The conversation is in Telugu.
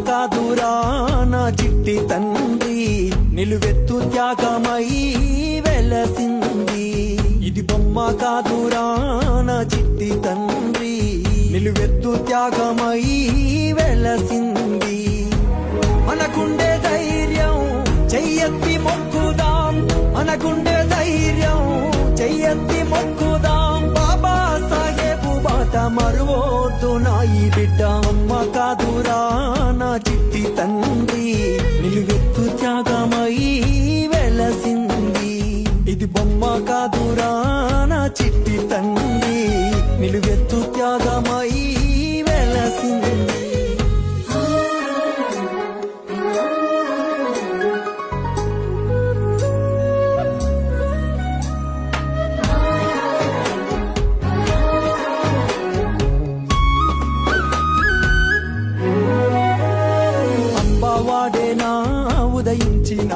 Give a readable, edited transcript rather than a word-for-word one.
కాదురా నా చిట్టి తండ్రి, నిలువెత్తు త్యాగమై వెలసింది. ఇది బొమ్మ కాదురా నా చిట్టి తండ్రి, నిలువెత్తు త్యాగమై వెలసింది. మనకుండే ధైర్యం చెయ్యెత్తి మొక్కుదాం, మనకుండే ధైర్యం చెయ్యెత్తి మొక్కుదాం. బాబా సాహెబు బాట మరువోద్దు నా ఈ బిడ్డ. అమ్మ కాదురా నా చిట్టి తండ్రి, నిలువెత్తు త్యాగమై వెలసింది. ఇది బొమ్మ కాదురా నా చిట్టి తండ్రి, నిలువెత్తు త్యాగమై వెలసింది. వాడేనా ఉదయించిన